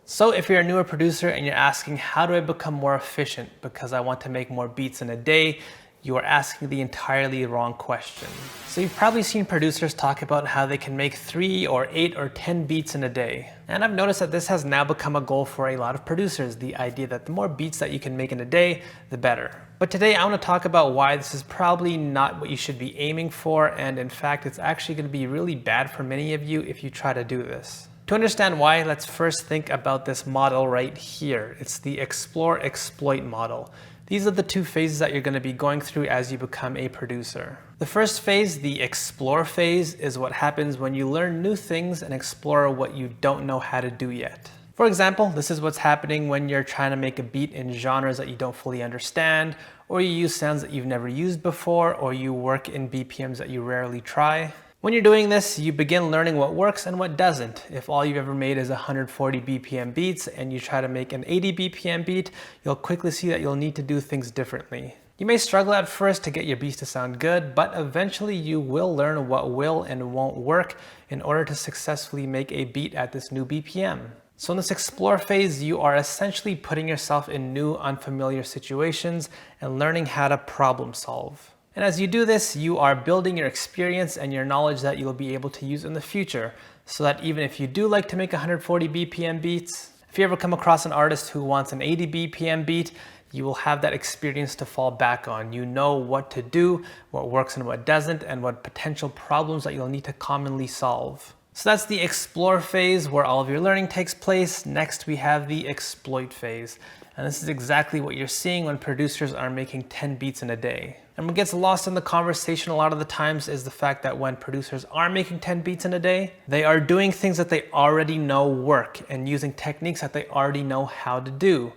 So if you're a newer producer and you're asking, how do I become more efficient because I want to make more beats in a day, you are asking the entirely wrong question. So you've probably seen producers talk about how they can make 3 or 8 or 10 beats in a day. And I've noticed that this has now become a goal for a lot of producers, the idea that the more beats that you can make in a day, the better. But today I want to talk about why this is probably not what you should be aiming for, and in fact it's actually going to be really bad for many of you if you try to do this. To understand why, let's first think about this model right here. It's the explore exploit model. These are the 2 phases that you're going to be going through as you become a producer. The first phase, the explore phase, is what happens when you learn new things and explore what you don't know how to do yet. For example, this is what's happening when you're trying to make a beat in genres that you don't fully understand, or you use sounds that you've never used before, or you work in BPMs that you rarely try. When you're doing this, you begin learning what works and what doesn't. If all you've ever made is 140 BPM beats and you try to make an 80 BPM beat, you'll quickly see that you'll need to do things differently. You may struggle at first to get your beats to sound good, but eventually you will learn what will and won't work in order to successfully make a beat at this new BPM. So in this explore phase, you are essentially putting yourself in new, unfamiliar situations and learning how to problem solve. And as you do this, you are building your experience and your knowledge that you'll be able to use in the future, so that even if you do like to make 140 BPM beats, if you ever come across an artist who wants an 80 BPM beat, you will have that experience to fall back on. You know what to do, what works and what doesn't, and what potential problems that you'll need to commonly solve. So that's the explore phase where all of your learning takes place. Next, we have the exploit phase. And this is exactly what you're seeing when producers are making 10 beats in a day. And what gets lost in the conversation a lot of the times is the fact that when producers are making 10 beats in a day, they are doing things that they already know work and using techniques that they already know how to do.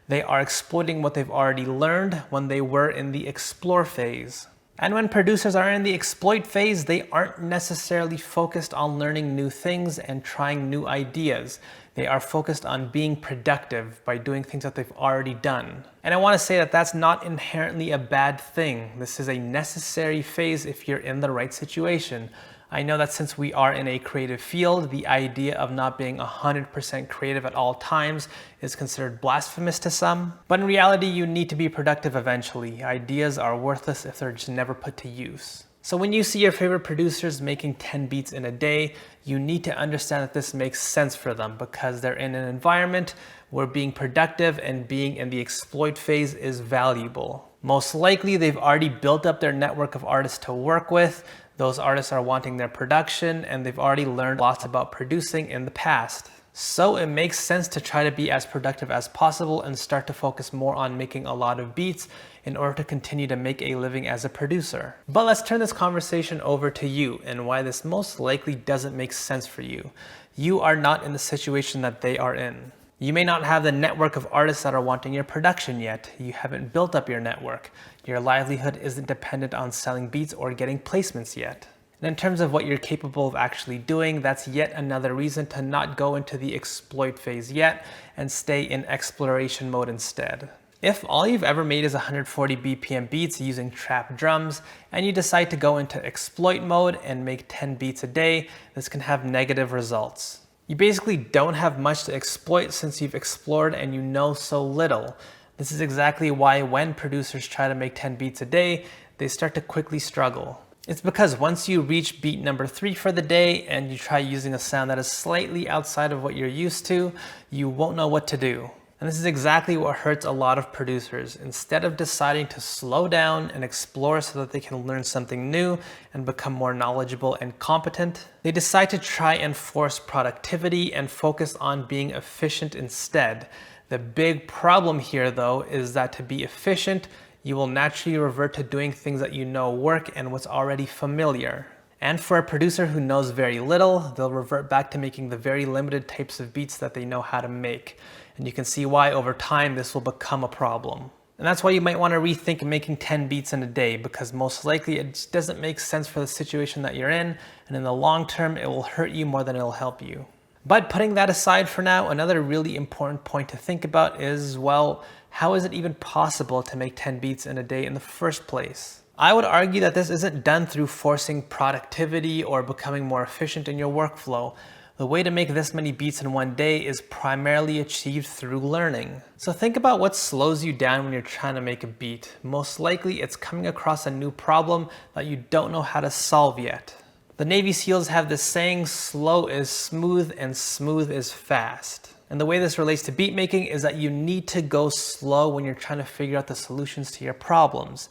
They are exploiting what they've already learned when they were in the explore phase. And when producers are in the exploit phase, they aren't necessarily focused on learning new things and trying new ideas. They are focused on being productive by doing things that they've already done. And I want to say that that's not inherently a bad thing. This is a necessary phase if you're in the right situation. I know that since we are in a creative field, the idea of not being 100% creative at all times is considered blasphemous to some. But in reality, you need to be productive eventually. Ideas are worthless if they're just never put to use. So when you see your favorite producers making 10 beats in a day, you need to understand that this makes sense for them because they're in an environment where being productive and being in the exploit phase is valuable. Most likely, they've already built up their network of artists to work with. Those artists are wanting their production and they've already learned lots about producing in the past. So it makes sense to try to be as productive as possible and start to focus more on making a lot of beats in order to continue to make a living as a producer. But let's turn this conversation over to you and why this most likely doesn't make sense for you. You are not in the situation that they are in. You may not have the network of artists that are wanting your production yet. You haven't built up your network. Your livelihood isn't dependent on selling beats or getting placements yet. And in terms of what you're capable of actually doing, that's yet another reason to not go into the exploit phase yet and stay in exploration mode instead. If all you've ever made is 140 BPM beats using trap drums and you decide to go into exploit mode and make 10 beats a day, this can have negative results. You basically don't have much to exploit since you've explored and you know so little. This is exactly why when producers try to make 10 beats a day, they start to quickly struggle. It's because once you reach beat number 3 for the day and you try using a sound that is slightly outside of what you're used to, you won't know what to do. And this is exactly what hurts a lot of producers. Instead of deciding to slow down and explore so that they can learn something new and become more knowledgeable and competent, they decide to try and force productivity and focus on being efficient instead. The big problem here, though, is that to be efficient, you will naturally revert to doing things that you know work and what's already familiar. And for a producer who knows very little, they'll revert back to making the very limited types of beats that they know how to make. And you can see why over time this will become a problem. And that's why you might want to rethink making 10 beats in a day, because most likely it just doesn't make sense for the situation that you're in, and in the long term it will hurt you more than it'll help you. But putting that aside for now, another really important point to think about is, well, how is it even possible to make 10 beats in a day in the first place? I would argue that this isn't done through forcing productivity or becoming more efficient in your workflow. The way to make this many beats in one day is primarily achieved through learning. So think about what slows you down when you're trying to make a beat. Most likely it's coming across a new problem that you don't know how to solve yet. The Navy SEALs have this saying, slow is smooth and smooth is fast. And the way this relates to beat making is that you need to go slow when you're trying to figure out the solutions to your problems.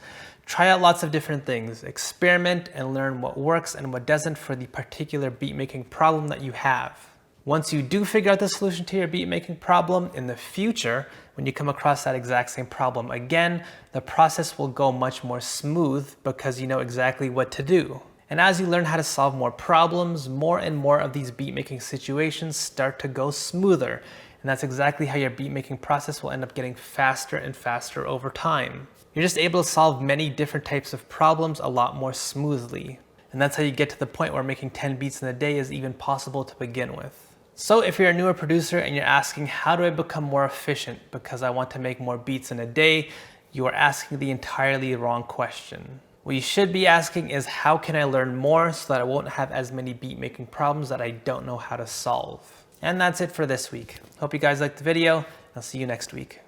Try out lots of different things, experiment and learn what works and what doesn't for the particular beat making problem that you have. Once you do figure out the solution to your beat making problem, in the future, when you come across that exact same problem again, the process will go much more smooth because you know exactly what to do. And as you learn how to solve more problems, more and more of these beat making situations start to go smoother. And that's exactly how your beat making process will end up getting faster and faster over time. You're just able to solve many different types of problems a lot more smoothly. And that's how you get to the point where making 10 beats in a day is even possible to begin with. So if you're a newer producer and you're asking, how do I become more efficient because I want to make more beats in a day, you are asking the entirely wrong question. What you should be asking is, how can I learn more so that I won't have as many beat making problems that I don't know how to solve? And that's it for this week. Hope you guys liked the video. I'll see you next week.